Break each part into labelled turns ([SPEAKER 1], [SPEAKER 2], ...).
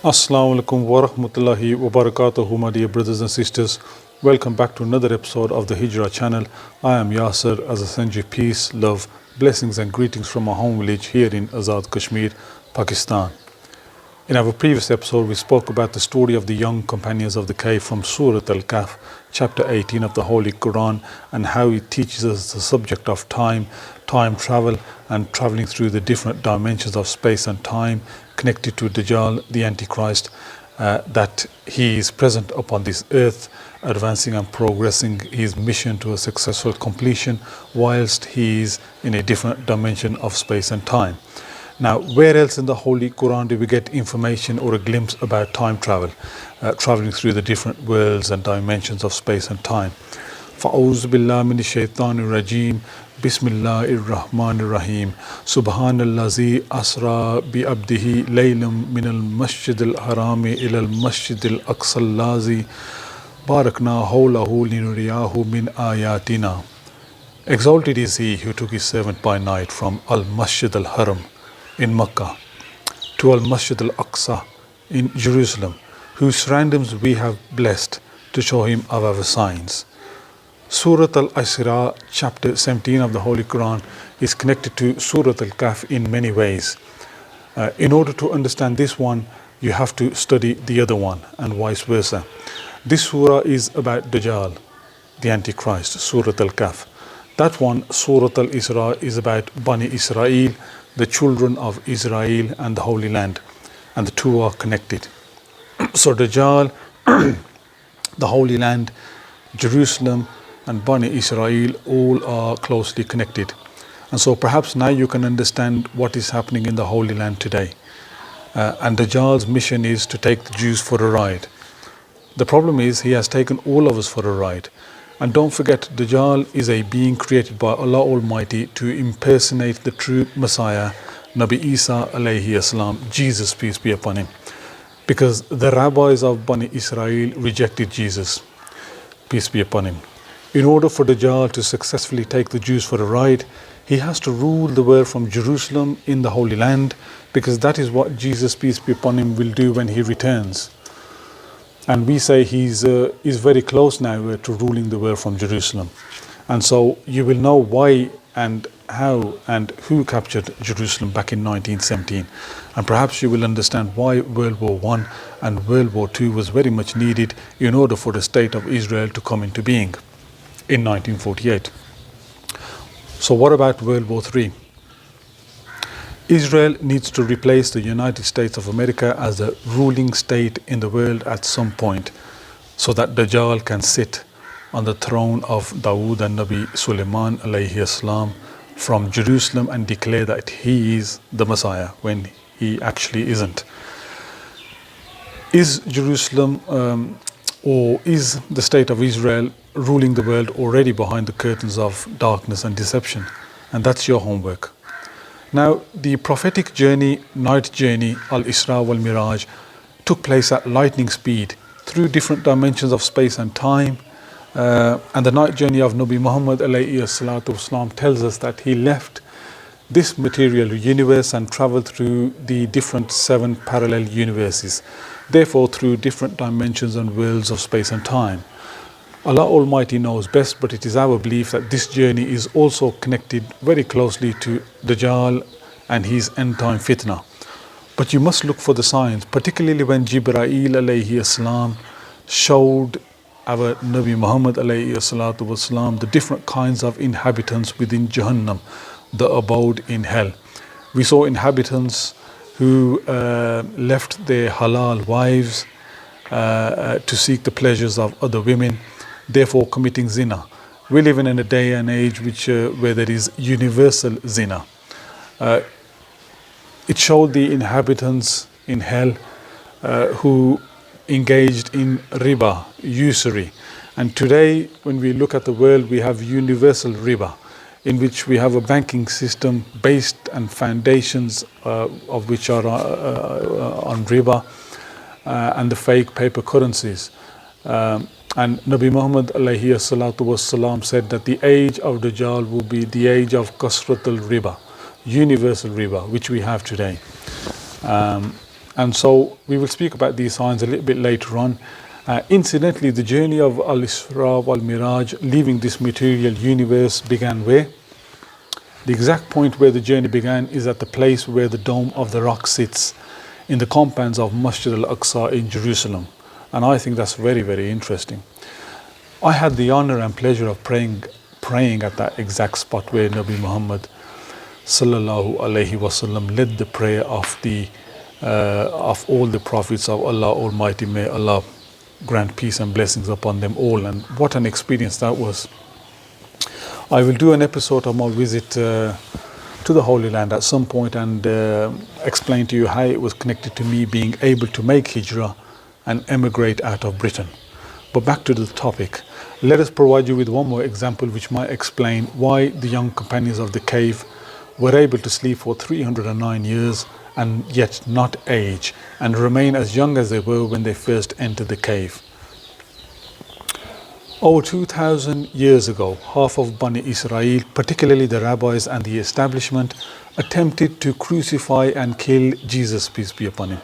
[SPEAKER 1] Assalamu alaikum wa rahmatullahi wa barakatuhu, my dear brothers and sisters. Welcome back to another episode of the Hijrah channel. I am Yasser. As I send you peace, love, blessings and greetings from my home village here in Azad Kashmir, Pakistan. In our previous episode, we spoke about the story of the young companions of the cave from Surah Al-Kahf, chapter 18 of the Holy Quran, and how it teaches us the subject of time, time travel, and traveling through the different dimensions of space and time connected to Dajjal, the Antichrist, that he is present upon this earth, advancing and progressing his mission to a successful completion whilst he is in a different dimension of space and time. Now, where else in the Holy Quran do we get information or a glimpse about time travel, traveling through the different worlds and dimensions of space and time? فَأَعُوذُ بِاللَّهِ مِنَ الشَّيْطَانِ الرَّجِيمِ بسم الله الرحمن الرحيم سبحان الذي أسرى بعبده ليلا من المسجد الحرام إلى المسجد الأقصى الذي باركنا حوله لنريه من آياتنا. Exalted is he who took his servant by night from Al-Masjid al-Haram in Mecca to Al-Masjid al-Aqsa in Jerusalem, whose randoms we have blessed to show him of our signs. Surah Al-Isra, chapter 17 of the Holy Quran, is connected to Surah Al-Kahf in many ways. In order to understand this one, you have to study the other one, and vice versa. This surah is about Dajjal, the Antichrist, Surah Al-Kahf. That one, Surah Al-Isra, is about Bani Israel, the children of Israel and the Holy Land, and the two are connected. So Dajjal, the Holy Land, Jerusalem, and Bani Israel all are closely connected. And so perhaps now you can understand what is happening in the Holy Land today. And Dajjal's mission is to take the Jews for a ride. The problem is he has taken all of us for a ride. And don't forget, Dajjal is a being created by Allah Almighty to impersonate the true Messiah, Nabi Isa alayhi salam, Jesus, peace be upon him. Because the rabbis of Bani Israel rejected Jesus, peace be upon him. In order for Dajjal to successfully take the Jews for a ride, he has to rule the world from Jerusalem in the Holy Land, because that is what Jesus, peace be upon him, will do when he returns. And we say he's very close now to ruling the world from Jerusalem. And so you will know why and how and who captured Jerusalem back in 1917. And perhaps you will understand why World War I and World War II was very much needed in order for the state of Israel to come into being in 1948. So what about World War III? Israel needs to replace the United States of America as the ruling state in the world at some point, so that Dajjal can sit on the throne of Dawood and Nabi Sulaiman alayhi salam from Jerusalem and declare that he is the Messiah when he actually isn't. Is Jerusalem or is the state of Israel ruling the world already behind the curtains of darkness and deception? And that's your homework. Now, the prophetic journey, night journey, Al-Isra wal-Miraj, took place at lightning speed through different dimensions of space and time. And the night journey of Nabi Muhammad alayhi salatu wasalam tells us that he left this material universe and traveled through the different 7 parallel universes, therefore through different dimensions and worlds of space and time. Allah Almighty knows best, but it is our belief that this journey is also connected very closely to Dajjal and his end-time fitna. But you must look for the signs, particularly when Jibreel alayhi salam showed our Nabi Muhammad alayhi salatu wasalam the different kinds of inhabitants within Jahannam, the abode in hell. We saw inhabitants who left their halal wives to seek the pleasures of other women, therefore committing zina. We live in a day and age where there is universal zina. It showed the inhabitants in hell who engaged in riba, usury. And today, when we look at the world, we have universal riba, in which we have a banking system based and foundations of which are on riba and the fake paper currencies. And Nabi Muhammad alayhi salatu wasalam said that the age of Dajjal will be the age of Kasratul Riba, universal riba, which we have today. And so we will speak about these signs a little bit later on. Incidentally, the journey of Al-Isra wal-Miraj, leaving this material universe, began where? The exact point where the journey began is at the place where the Dome of the Rock sits in the compounds of Masjid al-Aqsa in Jerusalem. And I think that's very, very interesting. I had the honor and pleasure of praying at that exact spot where Nabi Muhammad sallallahu alaihi wasallam led the prayer of all the prophets of Allah Almighty. May Allah grant peace and blessings upon them all. And what an experience that was. I will do an episode of my visit to the Holy Land at some point and explain to you how it was connected to me being able to make hijrah and emigrate out of Britain. But back to the topic. Let us provide you with one more example which might explain why the young companions of the cave were able to sleep for 309 years and yet not age and remain as young as they were when they first entered the cave. Over 2,000 years ago, half of Bani Israel, particularly the rabbis and the establishment, attempted to crucify and kill Jesus, peace be upon him.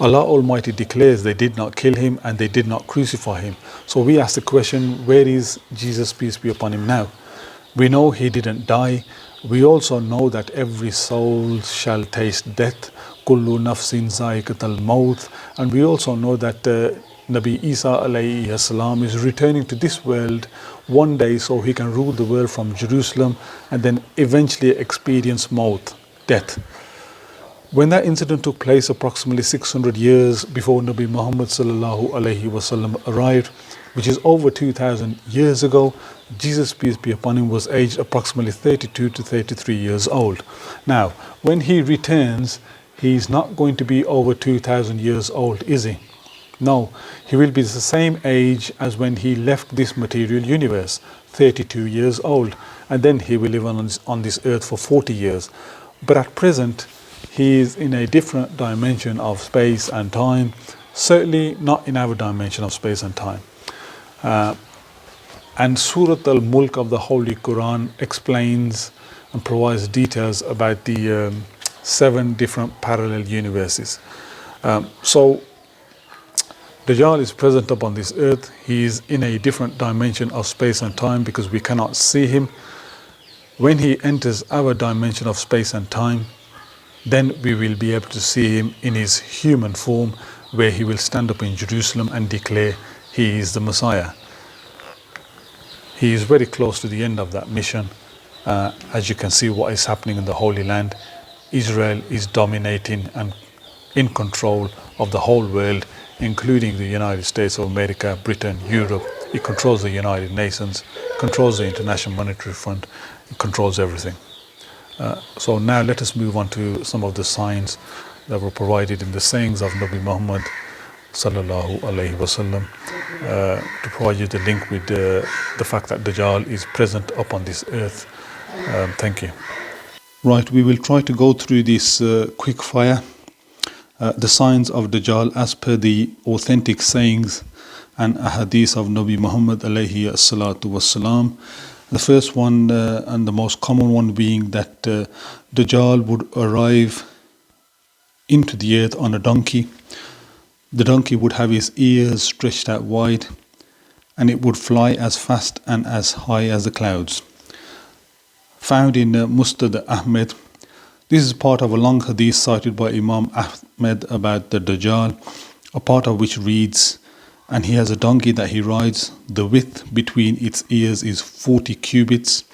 [SPEAKER 1] Allah Almighty declares they did not kill him and they did not crucify him. So we ask the question, where is Jesus, peace be upon him, now? We know he didn't die. We also know that every soul shall taste death. Kullu nafsin zaiqatul maut. And we also know that Nabi Isa alayhi salam is returning to this world one day so he can rule the world from Jerusalem and then eventually experience maut, death. When that incident took place approximately 600 years before Nabi Muhammad sallallahu alaihi wasallam arrived, which is over 2,000 years ago, Jesus, peace be upon him, was aged approximately 32 to 33 years old. Now, when he returns, he's not going to be over 2,000 years old, is he? No, he will be the same age as when he left this material universe, 32 years old, and then he will live on this earth for 40 years. But at present, he is in a different dimension of space and time, certainly not in our dimension of space and time. And Surat al-Mulk of the Holy Quran explains and provides details about the 7 different parallel universes. So Dajjal is present upon this earth. He is in a different dimension of space and time because we cannot see him. When he enters our dimension of space and time, then we will be able to see him in his human form, where he will stand up in Jerusalem and declare he is the Messiah. He is very close to the end of that mission. As you can see what is happening in the Holy Land. Israel is dominating and in control of the whole world, including the United States of America, Britain, Europe. It controls the United Nations, controls the International Monetary Fund, it controls everything. So now let us move on to some of the signs that were provided in the sayings of Nabi Muhammad sallallahu alaihi wasallam, to provide you the link with the fact that Dajjal is present upon this earth. Thank you. Right, we will try to go through this quick fire. The signs of Dajjal as per the authentic sayings and ahadith of Nabi Muhammad alayhi salatu wassalam. The first one and the most common one being that Dajjal would arrive into the earth on a donkey. The donkey would have his ears stretched out wide and it would fly as fast and as high as the clouds. Found in Musnad Ahmed. This is part of a long hadith cited by Imam Ahmed about the Dajjal, a part of which reads, and he has a donkey that he rides. The width between its ears is 40 cubits,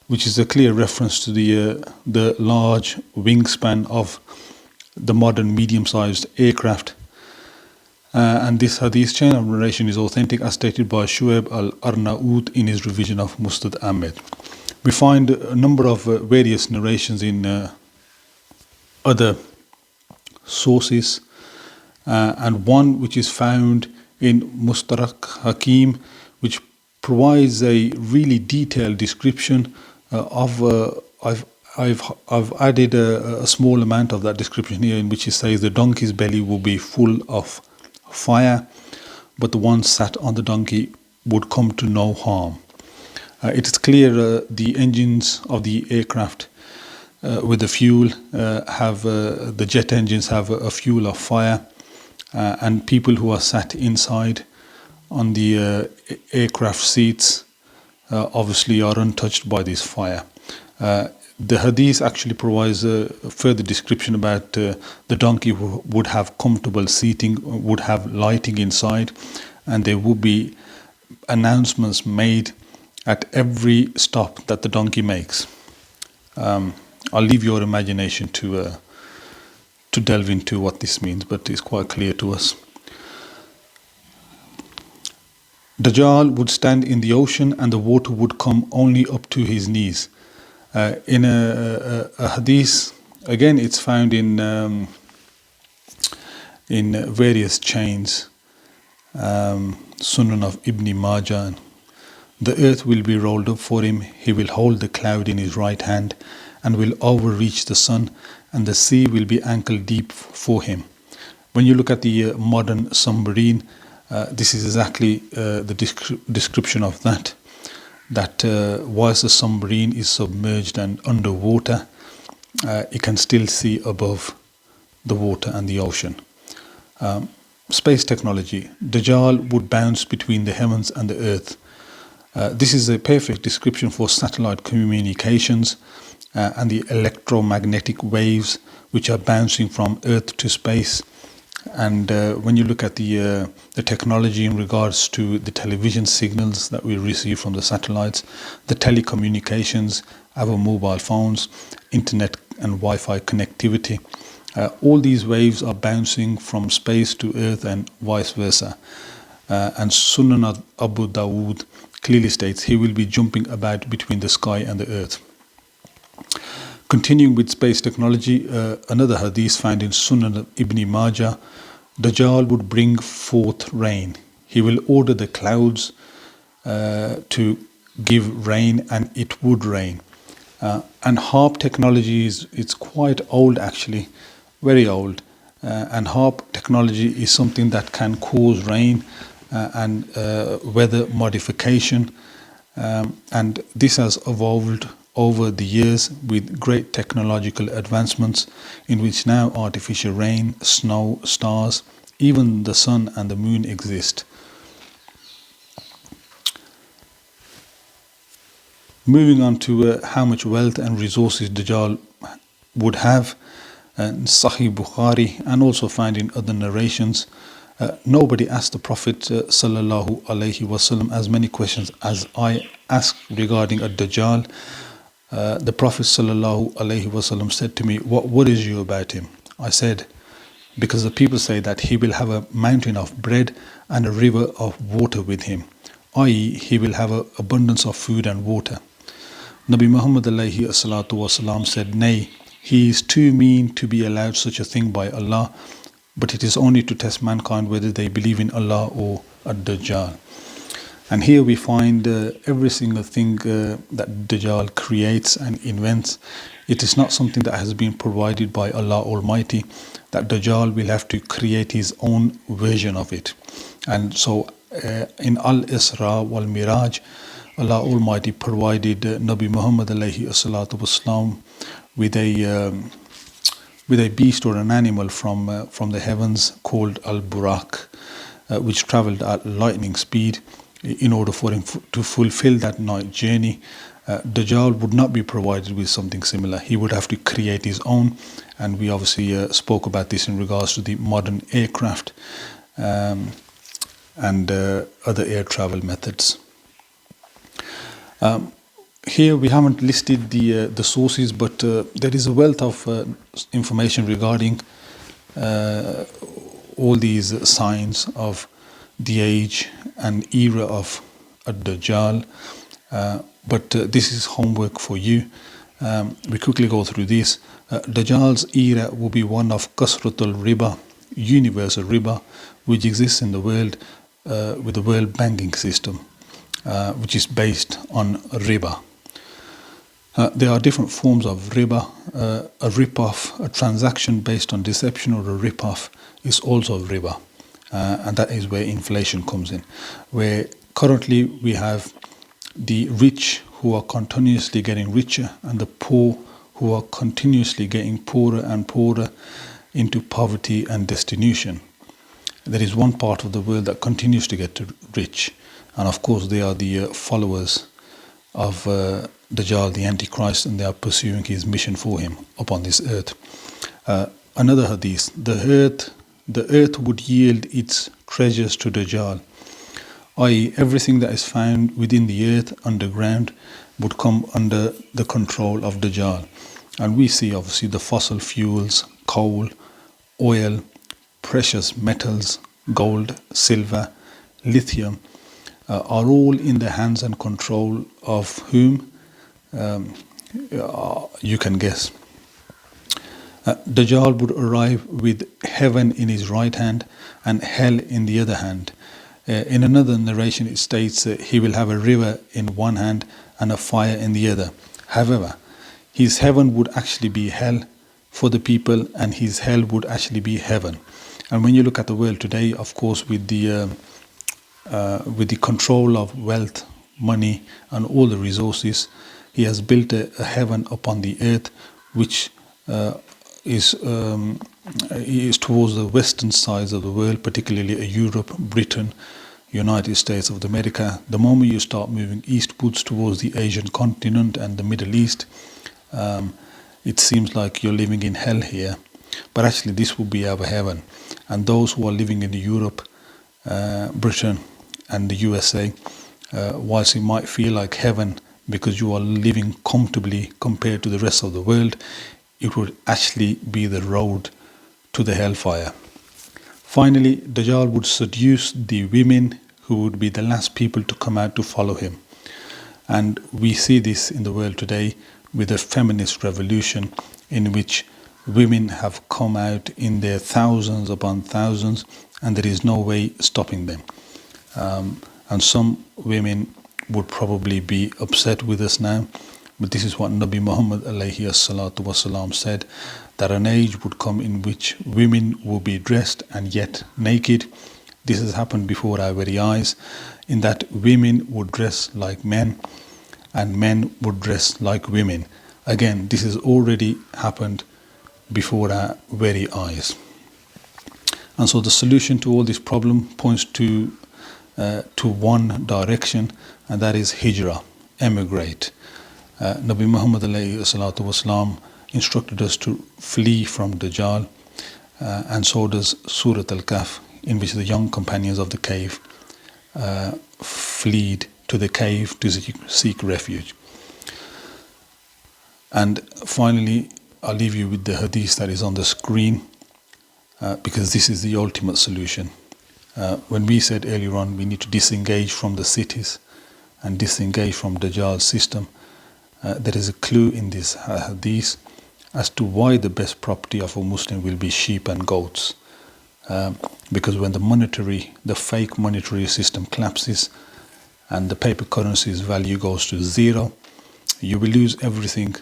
[SPEAKER 1] which is a clear reference to the large wingspan of the modern medium-sized aircraft. And this hadith chain of narration is authentic as stated by Shuaib al-Arnaout in his revision of Musnad Ahmed. We find a number of various narrations in other sources, and one which is found in Mustarak Hakim, which provides a really detailed description of. I've added a small amount of that description here, in which it says the donkey's belly will be full of fire, but the one sat on the donkey would come to no harm. It is clear the engines of the aircraft with the fuel, have the jet engines have a fuel of fire, and people who are sat inside on the aircraft seats obviously are untouched by this fire. The Hadith actually provides a further description about the donkey would have comfortable seating, would have lighting inside, and there would be announcements made at every stop that the donkey makes. I'll leave your imagination to delve into what this means, but it's quite clear to us. Dajjal would stand in the ocean and the water would come only up to his knees. In a hadith, again, it's found in various chains, Sunan of Ibn Majah. The earth will be rolled up for him. He will hold the cloud in his right hand and will overreach the sun, and the sea will be ankle deep for him. When you look at the modern submarine, this is exactly the description of that. That whilst the submarine is submerged and underwater, it can still see above the water and the ocean. Space technology. Dajjal would bounce between the heavens and the earth. This is a perfect description for satellite communications and the electromagnetic waves which are bouncing from earth to space. And when you look at the technology in regards to the television signals that we receive from the satellites, the telecommunications, our mobile phones, internet and Wi-Fi connectivity, all these waves are bouncing from space to earth and vice versa. And Sunan Abu Dawood clearly states he will be jumping about between the sky and the earth. Continuing with space technology, another hadith found in Sunan Ibn Majah, Dajjal would bring forth rain. He will order the clouds to give rain, and it would rain. And harp technology it's quite old, actually, very old. And harp technology is something that can cause rain and weather modification. And this has evolved over the years with great technological advancements, in which now artificial rain, snow, stars, even the sun and the moon exist. Moving on to how much wealth and resources Dajjal would have, Sahih Bukhari and also found in other narrations, nobody asked the Prophet sallallahu alaihi wasallam as many questions as I asked regarding a Dajjal. The Prophet sallallahu alaihi wasallam said to me, "What worries you about him?" I said, "Because the people say that he will have a mountain of bread and a river of water with him, i.e., he will have an abundance of food and water." Nabi Muhammad alaihi salatu wasalam said, "Nay, he is too mean to be allowed such a thing by Allah, but it is only to test mankind whether they believe in Allah or ad-Dajjal." And here we find every single thing that Dajjal creates and invents. It is not something that has been provided by Allah Almighty, that Dajjal will have to create his own version of it. And so in Al-Isra wal-Miraj, Allah Almighty provided Nabi Muhammad alayhi salatu wasalam with a beast or an animal from the heavens called Al-Burak, which traveled at lightning speed. In order for him to fulfill that night journey, Dajjal would not be provided with something similar. He would have to create his own, and we obviously spoke about this in regards to the modern aircraft and other air travel methods. Here we haven't listed the sources, but there is a wealth of information regarding all these signs of the age and era of Ad-Dajjal, but this is homework for you. We quickly go through this. Dajjal's era will be one of Kasratul Riba, universal riba, which exists in the world with the world banking system, which is based on riba. There are different forms of riba. A rip-off, a transaction based on deception, or a rip-off is also riba. And that is where inflation comes in, where currently we have the rich who are continuously getting richer and the poor who are continuously getting poorer and poorer into poverty and destitution. There is one part of the world that continues to get rich, and of course they are the followers of Dajjal the Antichrist, and they are pursuing his mission for him upon this earth. Another hadith: the earth would yield its treasures to Dajjal, i.e., everything that is found within the earth underground would come under the control of Dajjal. And we see obviously the fossil fuels, coal, oil, precious metals, gold, silver, lithium, are all in the hands and control of whom? You can guess. Dajjal would arrive with heaven in his right hand and hell in the other hand. In another narration it states that he will have a river in one hand and a fire in the other. However, his heaven would actually be hell for the people, and his hell would actually be heaven. And when you look at the world today, of course, with the control of wealth, money, and all the resources, he has built a heaven upon the earth, which is towards the western sides of the world, particularly Europe, Britain, United States of America. The moment you start moving eastwards towards the Asian continent and the Middle East, it seems like you're living in hell here. But actually this will be our heaven. And those who are living in Europe, Britain and the USA, whilst it might feel like heaven because you are living comfortably compared to the rest of the world, it would actually be the road to the hellfire. Finally, Dajjal would seduce the women who would be the last people to come out to follow him. And we see this in the world today with the feminist revolution, in which women have come out in their thousands upon thousands, and there is no way stopping them. And some women would probably be upset with us now, but this is what Nabi Muhammad alayhi salatu wasalam said, that an age would come in which women will be dressed and yet naked. This has happened before our very eyes, in that women would dress like men and men would dress like women. Again, this has already happened before our very eyes. And so the solution to all this problem points to one direction, and that is hijrah, emigrate. Nabi Muhammad alayhi salatu wasalam instructed us to flee from Dajjal, and so does Surah Al-Kahf, in which the young companions of the cave fled to the cave to seek refuge. And finally, I'll leave you with the hadith that is on the screen, because this is the ultimate solution. When we said earlier on we need to disengage from the cities and disengage from Dajjal's system, there is a clue in this hadith as to why the best property of a Muslim will be sheep and goats. Because when the fake monetary system collapses and the paper currency's value goes to zero, you will lose everything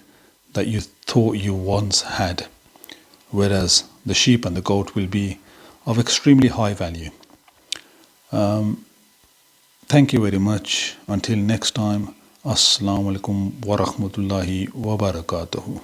[SPEAKER 1] that you thought you once had, whereas the sheep and the goat will be of extremely high value. Thank you very much. Until next time, Assalamu alaikum wa rahmatullahi wa barakatuhu.